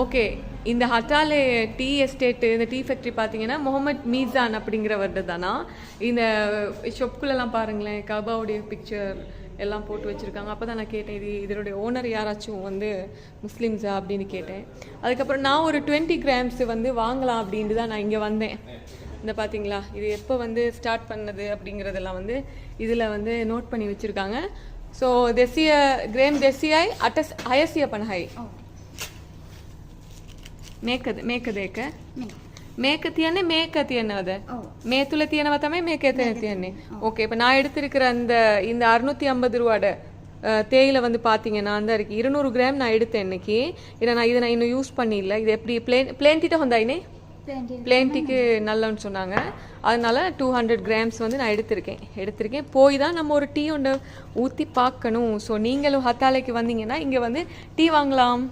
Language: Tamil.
ஓகே. இந்த ஹட்டாலே டீ எஸ்டேட் இந்த டீ ஃபேக்ட்ரி பார்த்தீங்கன்னா முகமது மீசான் அப்படிங்கிறவர்து தானா? இந்த ஷொப்புக்குள்ளெல்லாம் பாருங்களேன், கபாவுடைய பிக்சர் எல்லாம் போட்டு வச்சுருக்காங்க. அப்போ தான் நான் கேட்டேன், இதனுடைய ஓனர் யாராச்சும் வந்து முஸ்லீம்ஸா அப்படின்னு கேட்டேன். அதுக்கப்புறம் நான் ஒரு 20 கிராம்ஸ் வந்து வாங்கலாம் அப்படின்ட்டு தான் நான் இங்கே வந்தேன். இந்த பார்த்தீங்களா, இது எப்போ வந்து ஸ்டார்ட் பண்ணது அப்படிங்கிறதெல்லாம் வந்து இதில் வந்து நோட் பண்ணி வச்சுருக்காங்க. ஸோ தேசிய கிரேம் தேசியாய் அட்டஸ் அயசிய பனஹை මේක දෙක මේක තියන්නේ මේක තියනවද මේ තුල තියනව තමයි මේකේ තියන්නේ. ஓகே. இப்போ நான் எடுத்திருக்கிற இந்த 650 ரூபாட தேயிலை வந்து பார்த்தீங்கன்னா அந்த இருக்கு 200 கிராம் நான் எடுத்தேன் இன்னைக்கு. இதை நான் இன்னும் யூஸ் பண்ணிடல. இது எப்படி பிளேன் டீட்ட வந்தாயினே பிளேன் டீக்கு நல்லன்னு சொன்னாங்க. அதனால 200 கிராம்ஸ் வந்து நான் எடுத்திருக்கேன். போய் தான் நம்ம ஒரு டீ ஒன்று ஊற்றி பார்க்கணும். ஸோ நீங்களும் ஹத்தாலைக்கு வந்தீங்கன்னா இங்கே வந்து டீ வாங்கலாம்.